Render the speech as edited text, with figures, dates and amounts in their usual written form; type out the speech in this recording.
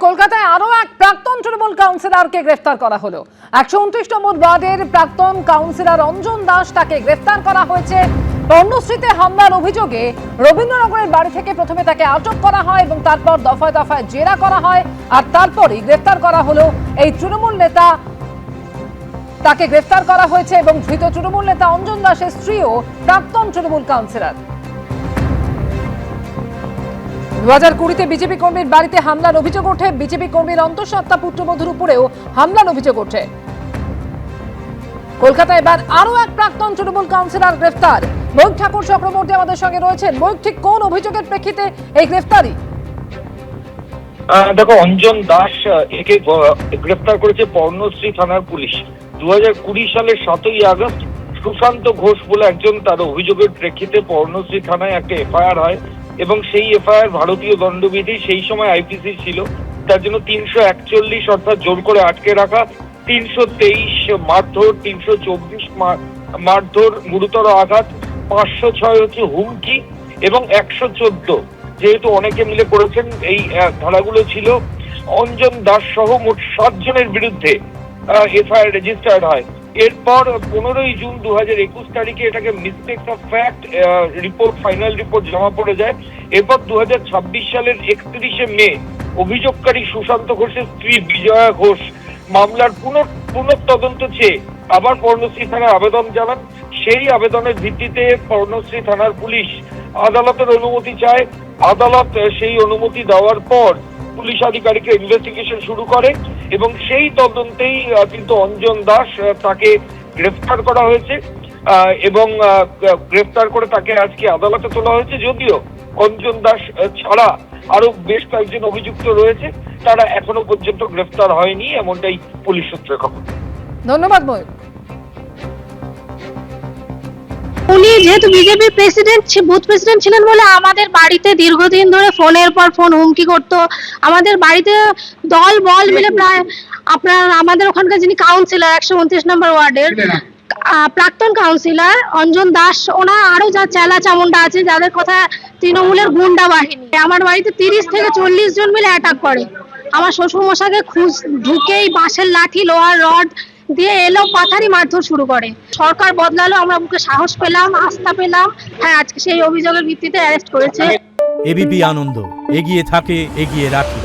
কলকাতায় আরো এক প্রাক্তন তৃণমূল কাউন্সিলরকে গ্রেফতার করা হলো। 129 নম্বর ওয়ার্ডের প্রাক্তন কাউন্সিলর অঞ্জন দাস, তাকে গ্রেফতার করা হয়েছে পর্ণশ্রীতে হামলার অভিযোগে। রবীন্দ্রনগরের বাড়ি থেকে প্রথমে তাকে আটক করা হয় এবং তারপর দফায় দফায় জেরা করা হয়, আর তারপরই গ্রেফতার করা হলো এই তৃণমূল নেতা। তাকে গ্রেফতার করা হয়েছে এবং ধৃত তৃণমূল নেতা অঞ্জন দাসের স্ত্রীও প্রাক্তন তৃণমূল কাউন্সিলর। 2020-তে বিজেপি কর্মীর বাড়িতে হামলার অভিযোগ ওঠে। বিজেপি কর্মীর অন্তঃসত্ত্বা পুত্রবধূর উপরেও হামলার অভিযোগ ওঠে। কলকাতায় এবার আরো এক প্রাক্তন তৃণমূল কাউন্সিলর গ্রেফতার। মৈক ঠাকুর চক্রবর্তী আমাদের সঙ্গে রয়েছেন। মৈক, ঠিক কোন অভিযোগের প্রেক্ষিতে এই গ্রেফতারি? দেখো, অঞ্জন দাস একে গ্রেফতার করেছে পর্ণশ্রী থানার পুলিশ। 2020 সালের 7ই আগস্ট সুশান্ত ঘোষ বলে একজন, তার অভিযোগের প্রেক্ষিতে পর্ণশ্রী থানায় একটা এফআইআর হয় এবং সেই এফআইআর ভারতীয় দণ্ডবিধি সেই সময় আইপিসি ছিল, তার জন্য 341 অর্থাৎ জোর করে আটকে রাখা, 323 মারধর, 324 মারধর, গুরুতর আঘাত, 506 হচ্ছে হুমকি এবং 114 যেহেতু অনেকে মিলে করেছেন এই ধারাগুলো ছিল। অঞ্জন দাস সহ মোট 7 জনের বিরুদ্ধে এফআইআর রেজিস্টার্ড হয়। এরপর 15ই জুন 2021 তারিখে এটাকে mistakes of fact report, final report জমা পড়ে যায়। এরপর 2026 সালের 31শে মে অভিযোগকারী সুশান্ত ঘোষের স্ত্রী বিজয়া ঘোষ মামলার পুনঃতদন্ত চেয়ে আবার পর্ণশ্রী থানায় আবেদন জানান। সেই আবেদনের ভিত্তিতে পর্ণশ্রী থানার পুলিশ আদালতের অনুমতি চায়। আদালত সেই অনুমতি দেওয়ার পর পুলিশ আধিকারিকের ইনভেস্টিগেশন শুরু করে এবং সেই তদন্তেই কিন্তু অঞ্জন দাস, তাকে গ্রেফতার করা হয়েছে এবং গ্রেফতার করে তাকে আজকে আদালতে তোলা হয়েছে। যদিও অঞ্জন দাস ছাড়া আরো বেশ কয়েকজন অভিযুক্ত রয়েছে, তারা এখনো পর্যন্ত গ্রেফতার হয়নি, এমনটাই পুলিশ সূত্রে খবর। ধন্যবাদ মৈক। উনি যেহেতু বিজেপি প্রেসিডেন্ট, বুথ প্রেসিডেন্ট ছিলেন বলে আমাদের বাড়িতে দীর্ঘদিন ধরে ফোনের পর ফোন হুমকি করতো। আমাদের বাড়িতে দল বল মিলে প্রায় আমাদের ওখানকার যিনি কাউন্সিলর 129 নম্বর ওয়ার্ডের প্রাক্তন কাউন্সিলর অঞ্জন দাস, ওনার আরো যা চেলা চামুন্ডা আছে যাদের কথা তৃণমূলের গুন্ডা বাহিনী, আমার বাড়িতে 30 থেকে 40 জন মিলে অ্যাটাক করে। আমার শ্বশুর মশাকে ঢুকেই বাঁশের লাঠি, লোহার রড দিয়ে এলো, পাথারি মারধর শুরু করে। সরকার বদলালো, আমরা বুকে সাহস পেলাম, আস্থা পেলাম। হ্যাঁ, আজকে সেই অভিযোগের ভিত্তিতে অ্যারেস্ট করেছে। এবিপি আনন্দ, এগিয়ে থাকে, এগিয়ে রাখে।